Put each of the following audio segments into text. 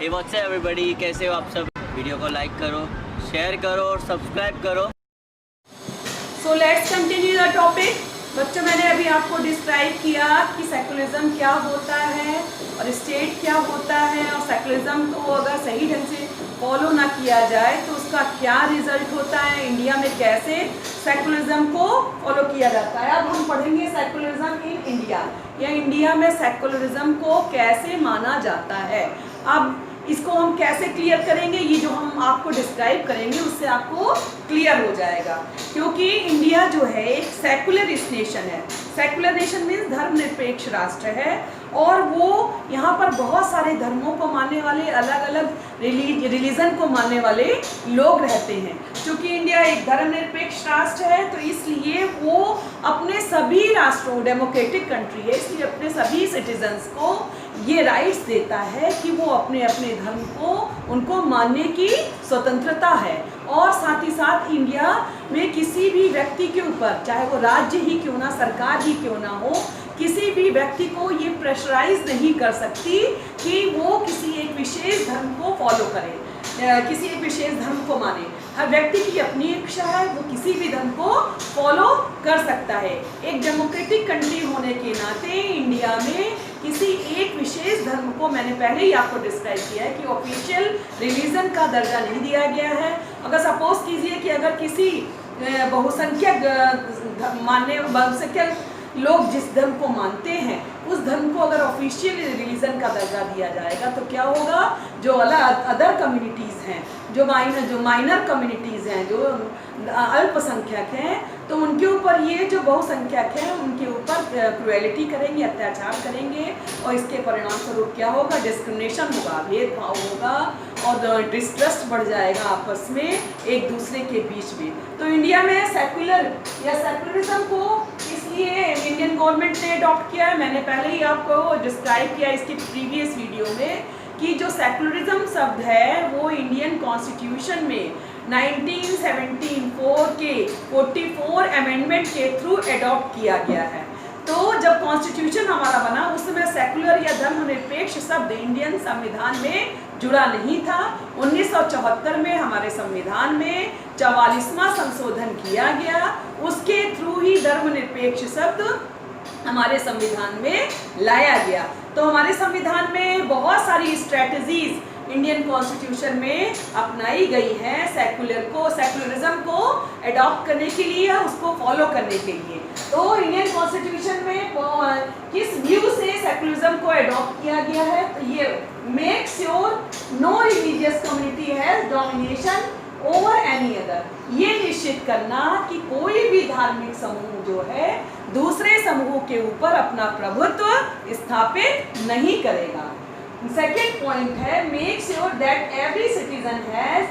Hey what's up everybody, कैसे हो आप सब। वीडियो को लाइक करो, शेयर करो और सब्सक्राइब करो। So let's continue the topic. बच्चों, मैंने अभी आपको डिस्क्राइब किया कि सेकुलरिज्म क्या होता है और स्टेट क्या होता है, और सेकुलरिज्म को अगर सही ढंग से फॉलो ना किया जाए तो उसका क्या रिजल्ट होता है, इंडिया में कैसे सेकुलरिज्म को फॉलो किया जाता है। अब हम पढ़ेंगे सेकुलरिज्म इन इंडिया, या इंडिया में सेकुलरिज्म को कैसे माना जाता है। अब इसको हम कैसे क्लियर करेंगे, ये जो हम आपको डिस्क्राइब करेंगे उससे आपको क्लियर हो जाएगा। क्योंकि इंडिया जो है एक सेकुलर नेशन है। सेकुलर नेशन मीन्स धर्मनिरपेक्ष राष्ट्र है, और वो यहाँ पर बहुत सारे धर्मों को मानने वाले, अलग अलग रिलीजन को मानने वाले लोग रहते हैं। क्योंकि इंडिया एक धर्मनिरपेक्ष राष्ट्र है तो इसलिए वो अपने सभी राष्ट्रों, डेमोक्रेटिक कंट्री है, इसलिए अपने सभी सिटीजन्स को ये राइट्स देता है कि वो अपने अपने धर्म को, उनको मानने की स्वतंत्रता है। और साथ ही साथ इंडिया में किसी भी व्यक्ति के ऊपर, चाहे वो राज्य ही क्यों ना, सरकार ही क्यों ना हो, किसी भी व्यक्ति को ये प्रेशराइज नहीं कर सकती कि वो किसी एक विशेष धर्म को फॉलो करे, किसी एक विशेष धर्म को माने। हर व्यक्ति की अपनी इच्छा है, वो किसी भी धर्म को फॉलो कर सकता है। एक डेमोक्रेटिक कंट्री होने के नाते इंडिया में किसी एक विशेष धर्म को, मैंने पहले ही आपको डिस्क्राइब किया है कि ऑफिशियल रिलीजन का दर्जा नहीं दिया गया है। अगर सपोज कीजिए कि अगर किसी बहुसंख्यक लोग जिस धर्म को मानते हैं उस धर्म को अगर ऑफिशियल रिलीजन का दर्जा दिया जाएगा तो क्या होगा, जो अदर कम्युनिटीज़ हैं, जो माइनर कम्युनिटीज़ हैं, जो अल्पसंख्यक हैं, तो उनके ऊपर ये जो बहुसंख्यक हैं उनके ऊपर क्रुएलिटी करेंगे, अत्याचार करेंगे, और इसके परिणाम स्वरूप क्या होगा, डिस्क्रिमिनेशन होगा, भेदभाव होगा, और डिस्ट्रस्ट बढ़ जाएगा आपस में एक दूसरे के बीच में। तो इंडिया में सेकुलर या सेकुलरिज्म को इसलिए इंडियन गवर्नमेंट ने अडॉप्ट किया है। मैंने पहले ही आपको डिस्क्राइब किया इसकी प्रीवियस वीडियो में कि जो सेकुलरिज्म शब्द है वो इंडियन कॉन्स्टिट्यूशन में 1974 के 44 अमेंडमेंट के थ्रू अडॉप्ट किया गया है। तो जब कॉन्स्टिट्यूशन हमारा बना उस समय सेकुलर या धर्मनिरपेक्ष शब्द इंडियन संविधान में जुड़ा नहीं था। 1974 में हमारे संविधान में 44वां संशोधन किया गया, उसके थ्रू ही धर्मनिरपेक्ष शब्द हमारे संविधान में लाया गया। तो हमारे संविधान में बहुत सारी स्ट्रेटजीज इंडियन कॉन्स्टिट्यूशन में अपनाई गई है सेकुलरिज्म को अडॉप्ट करने के लिए, उसको फॉलो करने के लिए। तो इंडियन कॉन्स्टिट्यूशन में किस व्यू से सेकुलरिज्म को अडॉप्ट किया गया है, तो ये make sure no religious community has domination over any other, ये निश्चित करना कि कोई भी धार्मिक समूह जो है दूसरे समूह के ऊपर अपना प्रभुत्व स्थापित नहीं करेगा। सेकेंड पॉइंट है make sure that every citizen has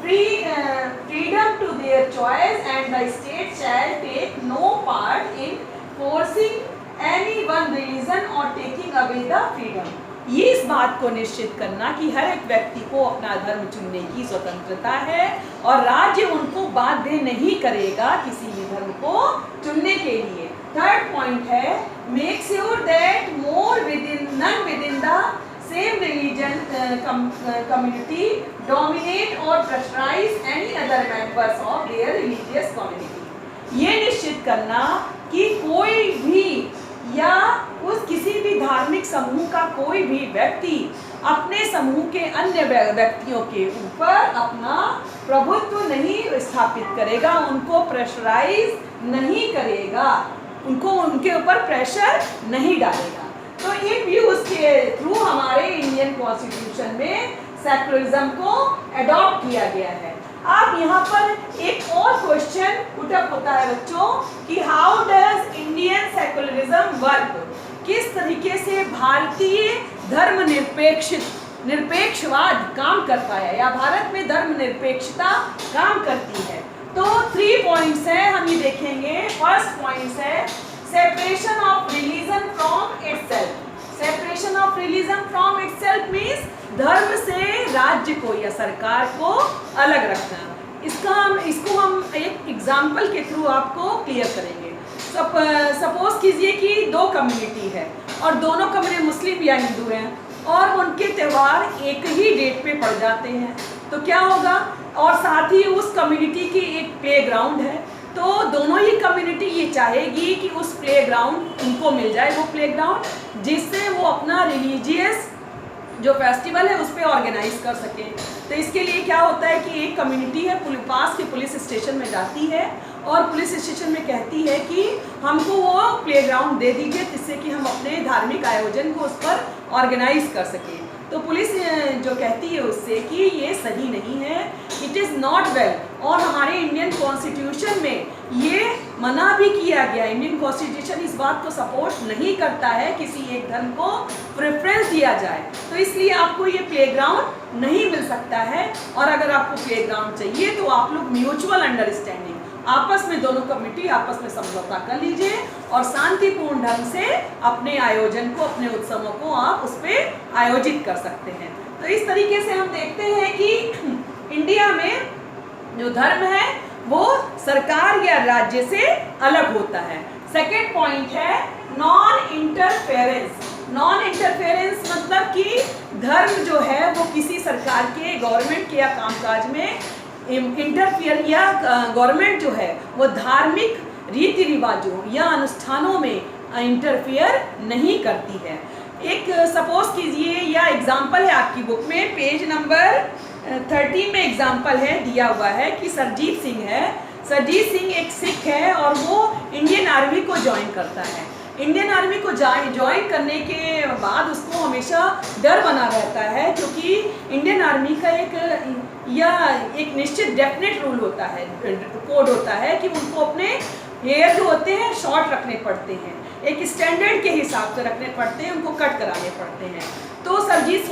freedom to their choice and the state shall take no part in forcing any one religion or taking away the freedom। ये इस बात को निश्चित करना कि हर एक व्यक्ति को अपना धर्म चुनने की स्वतंत्रता है और राज्य उनको बाध्य नहीं करेगा किसी भी धर्म को चुनने के लिए। थर्ड पॉइंट है make sure that none within the same religion community dominate or pressurize any other members of their religious community। ये निश्चित करना कि कोई भी या उस किसी भी धार्मिक समूह का कोई भी व्यक्ति अपने समूह के अन्य व्यक्तियों के ऊपर अपना प्रभुत्व नहीं स्थापित करेगा, उनको प्रेशराइज नहीं करेगा, उनको उनके ऊपर प्रेशर नहीं डालेगा। तो इन व्यूज के थ्रू हमारे इंडियन कॉन्स्टिट्यूशन में सेकुलरिज्म को अडॉप्ट किया गया है। अब यहाँ पर एक और क्वेश्चन पुटअप होता है बच्चों कि how does Indian secularism work, किस तरीके से भारतीय निरपेक्षवाद काम करता है या भारत में धर्मनिरपेक्षता काम करती है। तो 3 पॉइंट्स हैं, हम ये देखेंगे। फर्स्ट पॉइंट है separation of religion from itself. Separation of religion from itself means धर्म से राज्य को या सरकार को अलग रखना। इसको हम एक एग्जाम्पल के थ्रू आपको क्लियर करेंगे। सपोज कीजिए कि 2 कम्युनिटी है और दोनों कम्युनिटी मुस्लिम या हिंदू हैं, और उनके त्यौहार एक ही डेट पे पड़ जाते हैं, तो क्या होगा? और साथ ही उस कम्युनिटी की एक प्लेग्राउंड है, तो दोनों ही कम्युनिटी ये चाहेगी कि उस प्लेग्राउंड उनको मिल जाए, वो प्लेग्राउंड जिससे वो अपना रिलीजियस जो फेस्टिवल है उस पर ऑर्गेनाइज कर सके। तो इसके लिए क्या होता है कि एक कम्युनिटी है पास के पुलिस स्टेशन में जाती है और पुलिस स्टेशन में कहती है कि हमको वो प्लेग्राउंड दे दीजिए जिससे कि हम अपने धार्मिक आयोजन को उस पर ऑर्गेनाइज कर सकें। तो पुलिस जो कहती है उससे कि ये सही नहीं है, इट इज़ नॉट वेल, और हमारे इंडियन कॉन्स्टिट्यूशन में ये मना भी किया गया। इंडियन कॉन्स्टिट्यूशन इस बात को सपोर्ट नहीं करता है किसी एक धर्म को प्रेफरेंस दिया जाए, तो इसलिए आपको ये प्लेग्राउंड नहीं मिल सकता है। और अगर आपको प्लेग्राउंड चाहिए तो आप लोग म्यूचुअल अंडरस्टैंडिंग आपस में दोनों कमेटी आपस में समझौता कर लीजिए और शांतिपूर्ण ढंग से अपने आयोजन को, अपने उत्सवों को आप उस पर आयोजित कर सकते हैं। तो इस तरीके से हम देखते हैं कि इंडिया में जो धर्म है वो सरकार या राज्य से अलग होता है। सेकेंड पॉइंट है नॉन इंटरफेरेंस। नॉन इंटरफेरेंस मतलब कि धर्म जो है वो किसी सरकार के, गवर्नमेंट के या कामकाज में इंटरफियर, या गवर्नमेंट जो है वो धार्मिक रीति रिवाजों या अनुष्ठानों में इंटरफियर नहीं करती है। एक सपोज कीजिए, या एग्जाम्पल है आपकी बुक में पेज नंबर 13 में एग्जाम्पल है दिया हुआ है कि सरजीत सिंह है। सरजीत सिंह एक सिख है और वो इंडियन आर्मी को ज्वाइन करता है। इंडियन आर्मी को ज्वाइन करने के बाद उसको हमेशा डर बना रहता है, क्योंकि इंडियन आर्मी का एक निश्चित डेफिनेट रूल होता है, कोड होता है कि उनको अपने हेयर जो होते हैं शॉर्ट रखने पड़ते हैं, एक स्टैंडर्ड के हिसाब से रखने पड़ते हैं, उनको कट कराने पड़ते हैं। तो सरजीत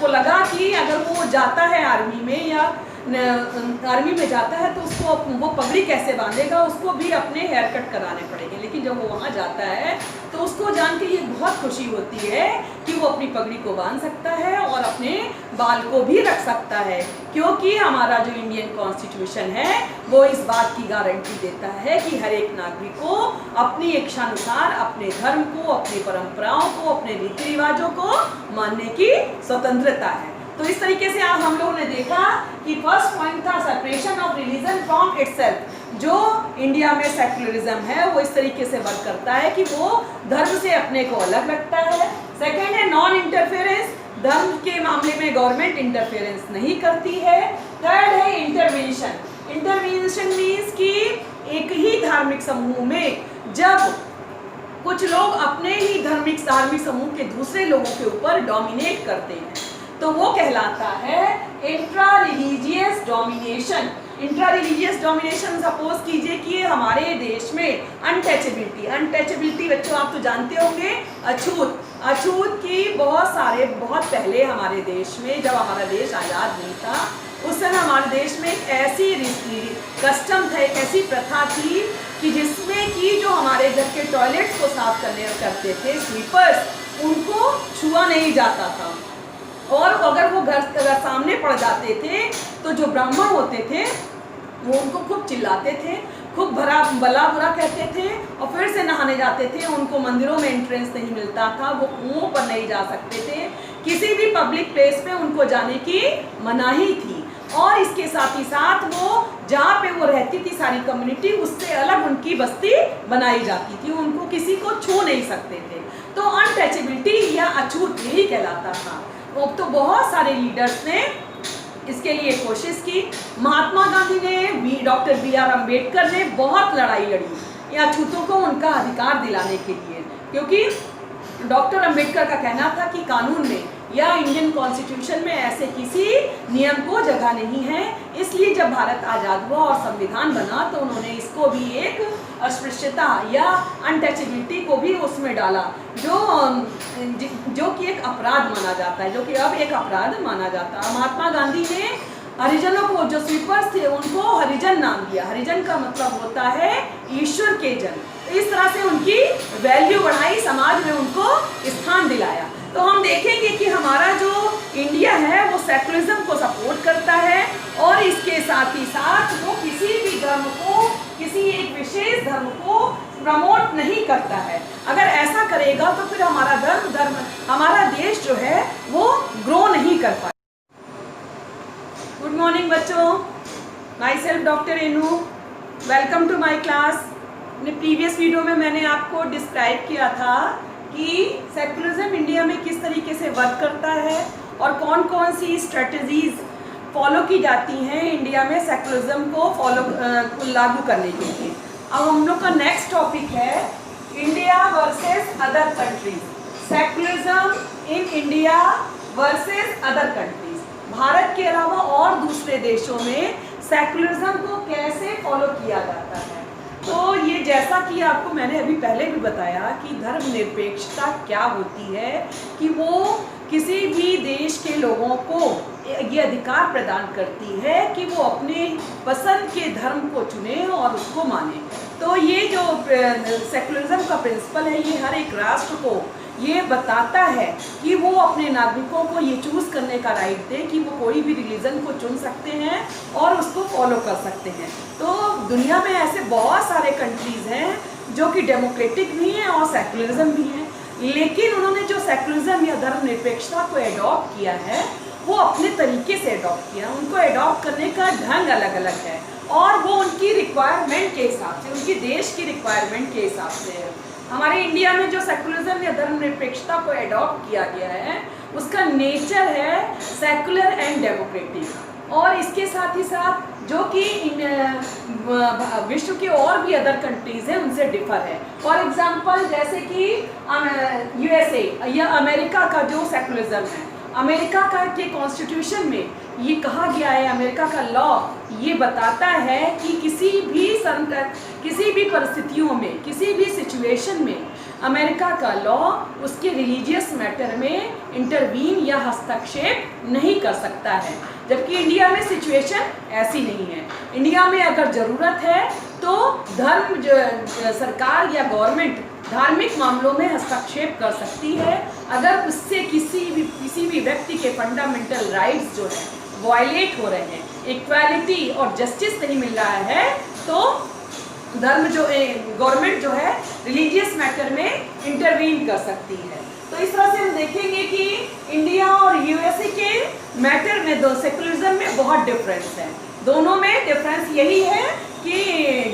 को लगा कि अगर वो जाता है आर्मी में या आर्मी में जाता है तो उसको वो पगड़ी कैसे बांधेगा, उसको भी अपने हेयर कट कराने पड़ेंगे। लेकिन जब वो वहाँ जाता है तो उसको जान के ये बहुत खुशी होती है कि वो अपनी पगड़ी को बांध सकता है और अपने बाल को भी रख सकता है, क्योंकि हमारा जो इंडियन कॉन्स्टिट्यूशन है वो इस बात की गारंटी देता है कि हर एक नागरिक को अपनी इच्छानुसार अपने धर्म को, अपनी परंपराओं को, अपने रीति रिवाजों को मानने की स्वतंत्रता है। तो इस तरीके से हम लोगों ने देखा कि फर्स्ट पॉइंट था separation of religion from itself. जो इंडिया में सेक्युलरिज्म है वो इस तरीके से वर्क करता है कि वो धर्म से अपने को अलग रखता है। सेकेंड है नॉन इंटरफेरेंस, धर्म के मामले में गवर्नमेंट इंटरफेरेंस नहीं करती है। थर्ड है इंटरवेंशन। इंटरवेंशन मीन्स कि एक ही धार्मिक समूह में जब कुछ लोग अपने ही धार्मिक समूह के दूसरे लोगों के ऊपर डोमिनेट करते हैं तो वो कहलाता है intra religious domination. Intra religious domination suppose कीजिए कि हमारे देश में अनटचेबिलिटी बच्चों आप तो जानते होंगे, अछूत की बहुत पहले हमारे देश में, जब हमारा देश आज़ाद नहीं था उस समय हमारे देश में एक ऐसी कस्टम था, एक ऐसी प्रथा थी कि जिसमें कि जो हमारे घर के टॉयलेट्स को साफ करते थे स्वीपर्स, उनको छुआ नहीं जाता था, और अगर वो घर सामने पड़ जाते थे तो जो ब्राह्मण होते थे वो उनको खूब चिल्लाते थे, खूब भला बुरा कहते थे और फिर से नहाने जाते थे। उनको मंदिरों में एंट्रेंस नहीं मिलता था, वो कुओं पर नहीं जा सकते थे, किसी भी पब्लिक प्लेस पे उनको जाने की मनाही थी। और इसके साथ ही साथ वो जहाँ पे वो रहती थी सारी कम्युनिटी, उससे अलग उनकी बस्ती बनाई जाती थी, उनको किसी को छू नहीं सकते थे। तो अनटचेबिलिटी या अछूत यही कहलाता था। अब तो बहुत सारे लीडर्स ने इसके लिए कोशिश की। महात्मा गांधी ने, डॉक्टर BR अम्बेडकर ने बहुत लड़ाई लड़ी या अछूतों को उनका अधिकार दिलाने के लिए, क्योंकि डॉक्टर अम्बेडकर का कहना था कि कानून में या इंडियन कॉन्स्टिट्यूशन में ऐसे किसी नियम को जगह नहीं है। इसलिए जब भारत आज़ाद हुआ और संविधान बना तो उन्होंने इसको भी एक अस्पृश्यता या अनटचेबिलिटी को भी उसमें डाला, जो कि एक अपराध माना जाता है, जो कि अब एक अपराध माना जाता है। महात्मा गांधी ने हरिजनों को, जो स्वीपर्स थे उनको हरिजन नाम दिया। हरिजन का मतलब होता है ईश्वर के जन। इस तरह से उनकी वैल्यू बढ़ाई, समाज में उनको स्थान दिलाया। तो हम देखेंगे कि हमारा जो इंडिया है वो सेकुलरिज्म को सपोर्ट करता है और इसके साथ ही साथ वो किसी भी धर्म को, किसी एक विशेष धर्म को प्रमोट नहीं करता है। अगर ऐसा करेगा तो फिर हमारा देश जो है वो ग्रो नहीं कर पाएगा। गुड मॉर्निंग बच्चों, myself doctor Renu, welcome to my class. अपने प्रीवियस वीडियो में मैंने आपको डिस्क्राइब किया था कि सेकुलरिज्म इंडिया में किस तरीके से वर्क करता है और कौन कौन सी स्ट्रेटजीज फॉलो की जाती हैं इंडिया में सेकुलरिज्म को लागू करने के लिए। अब हम लोग का नेक्स्ट टॉपिक है India versus other countries, secularism in India versus other countries. Bharat के अलावा और दूसरे देशों में सेकुलरिज्म को कैसे फॉलो किया जाता है। तो ये जैसा कि आपको मैंने अभी पहले भी बताया कि धर्मनिरपेक्षता क्या होती है, कि वो किसी भी देश के लोगों को ये अधिकार प्रदान करती है कि वो अपने पसंद के धर्म को चुने और उसको माने। तो ये जो सेकुलरिज्म का प्रिंसिपल है, ये हर एक राष्ट्र को ये बताता है कि वो अपने नागरिकों को ये चूज़ करने का राइट दे कि वो कोई भी रिलीजन को चुन सकते हैं और उसको फॉलो कर सकते हैं। तो दुनिया में ऐसे बहुत सारे कंट्रीज़ हैं जो कि डेमोक्रेटिक भी हैं और सेकुलरिज्म भी हैं, लेकिन उन्होंने जो सेकुलरिज्म या धर्मनिरपेक्षता को एडॉप्ट किया है वो अपने तरीके से एडॉप्ट किया। उनको एडॉप्ट करने का ढंग अलग अलग है और वो उनकी रिक्वायरमेंट के हिसाब से, उनकी देश की रिक्वायरमेंट के हिसाब से है। हमारे इंडिया में जो सेकुलरिज्म या धर्मनिरपेक्षता को एडॉप्ट किया गया है उसका नेचर है सेकुलर एंड डेमोक्रेटिक, और इसके साथ ही साथ जो कि विश्व के और भी अदर कंट्रीज हैं उनसे डिफर है। फॉर एग्जांपल जैसे कि यूएसए या अमेरिका का जो सेकुलरिज्म है, अमेरिका का के कॉन्स्टिट्यूशन में ये कहा गया है, अमेरिका का लॉ ये बताता है कि किसी भी परिस्थितियों में, किसी भी सिचुएशन में अमेरिका का लॉ उसके रिलीजियस मैटर में इंटरवीन या हस्तक्षेप नहीं कर सकता है, जबकि इंडिया में सिचुएशन ऐसी नहीं है। इंडिया में अगर ज़रूरत है तो सरकार या गवर्नमेंट धार्मिक मामलों में हस्तक्षेप कर सकती है अगर उससे किसी भी व्यक्ति के फंडामेंटल राइट्स जो है वायलेट हो रहे हैं, इक्वालिटी और जस्टिस नहीं मिल रहा है, तो गवर्नमेंट जो है रिलीजियस मैटर में इंटरवीन कर सकती है। तो इस तरह से हम देखेंगे कि इंडिया और यूएसए के मैटर में दो सेकुलरिज्म में बहुत डिफरेंस है। दोनों में डिफरेंस यही है कि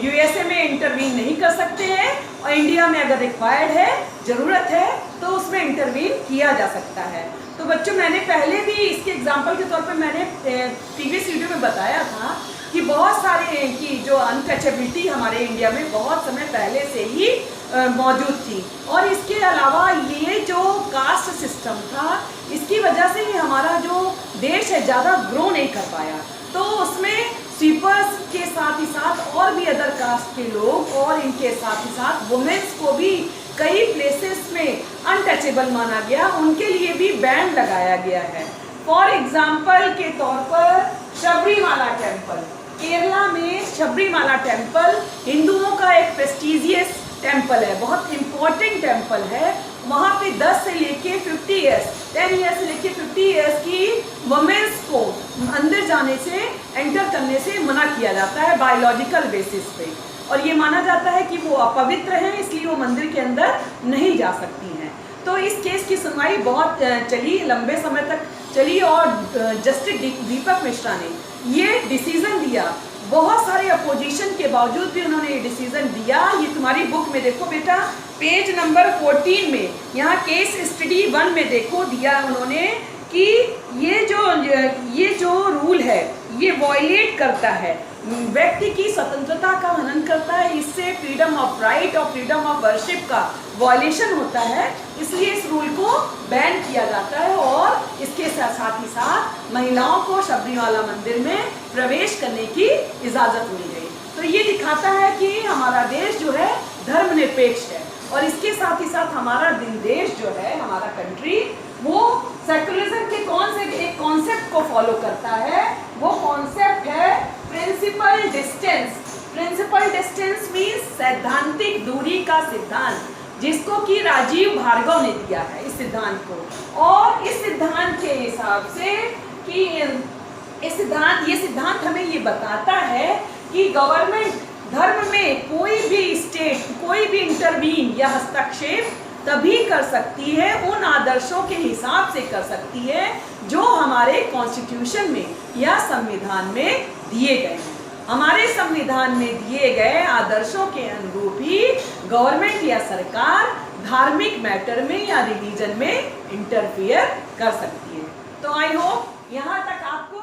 यूएसए में इंटरवीन नहीं कर सकते हैं और इंडिया में अगर रिक्वायर्ड है, ज़रूरत है, तो उसमें इंटरवीन किया जा सकता है। तो बच्चों मैंने पहले भी इसके एग्जांपल के तौर पे मैंने प्रीवियस वीडियो में बताया था कि बहुत सारे की जो अनटचेबिलिटी हमारे इंडिया में बहुत समय पहले से ही मौजूद थी, और इसके अलावा ये जो कास्ट सिस्टम था इसकी वजह से ही हमारा जो देश है ज़्यादा ग्रो नहीं कर पाया। तो उसमें स्वीपर्स के साथ ही साथ और भी अदर कास्ट के लोग और इनके साथ ही साथ वुमेन्स को भी कई प्लेसेस में अनटचेबल माना गया, उनके लिए भी बैन लगाया गया है। फॉर एग्जाम्पल के तौर पर शबरीमाला टेम्पल, केरला में शबरीमाला टेम्पल हिंदुओं का एक प्रेस्टिजियस टेम्पल है, बहुत इम्पोर्टेंट टेम्पल है। वहाँ पे 10 से लेके 10 ईयर्स से लेके 50 ईयर्स की वुमेन्स को अंदर जाने से, एंटर करने से मना किया जाता है बायोलॉजिकल बेसिस पे, और ये माना जाता है कि वो अपवित्र हैं, इसलिए वो मंदिर के अंदर नहीं जा सकती हैं। तो इस केस की सुनवाई बहुत चली, लंबे समय तक चली, और जस्टिस दीपक मिश्रा ने ये डिसीजन दिया। बहुत सारे अपोजिशन के बावजूद भी उन्होंने ये डिसीजन दिया। ये तुम्हारी बुक में देखो बेटा, पेज नंबर 14 में, यहाँ केस स्टडी 1 में देखो दिया उन्होंने कि ये जो रूल है ये वॉयलेट करता है, व्यक्ति की स्वतंत्रता का हनन करता है, इससे फ्रीडम ऑफ राइट और फ्रीडम ऑफ वर्शिप का वॉयलेशन होता है, इसलिए इस रूल को बैन किया जाता है और इसके साथ ही साथ महिलाओं को शबरीमाला मंदिर में प्रवेश करने की इजाज़त मिल गई। तो ये दिखाता है कि हमारा देश जो है धर्मनिरपेक्ष है, और इसके साथ ही साथ हमारा देश जो है, हमारा कंट्री, वो सेकुलरिज्म के कौन से एक कॉन्सेप्ट को फॉलो करता है। वो कॉन्सेप्ट है principal distance. Principal distance means सैद्धांतिक दूरी का सिद्धांत, जिसको कि राजीव भार्गव ने दिया है इस सिद्धांत को। और इस सिद्धांत के हिसाब से कि ये सिद्धांत हमें ये बताता है कि गवर्नमेंट धर्म में कोई भी स्टेट कोई भी इंटरवीन या हस्तक्षेप तभी कर सकती है, उन आदर्शों के हिसाब से कर सकती है जो हमारे कॉन्स्टिट्यूशन में या संविधान में दिए गए हैं। हमारे संविधान में दिए गए आदर्शों के अनुरूप ही गवर्नमेंट या सरकार धार्मिक मैटर में या रिलीजन में इंटरफियर कर सकती है। तो आई होप यहाँ तक आपको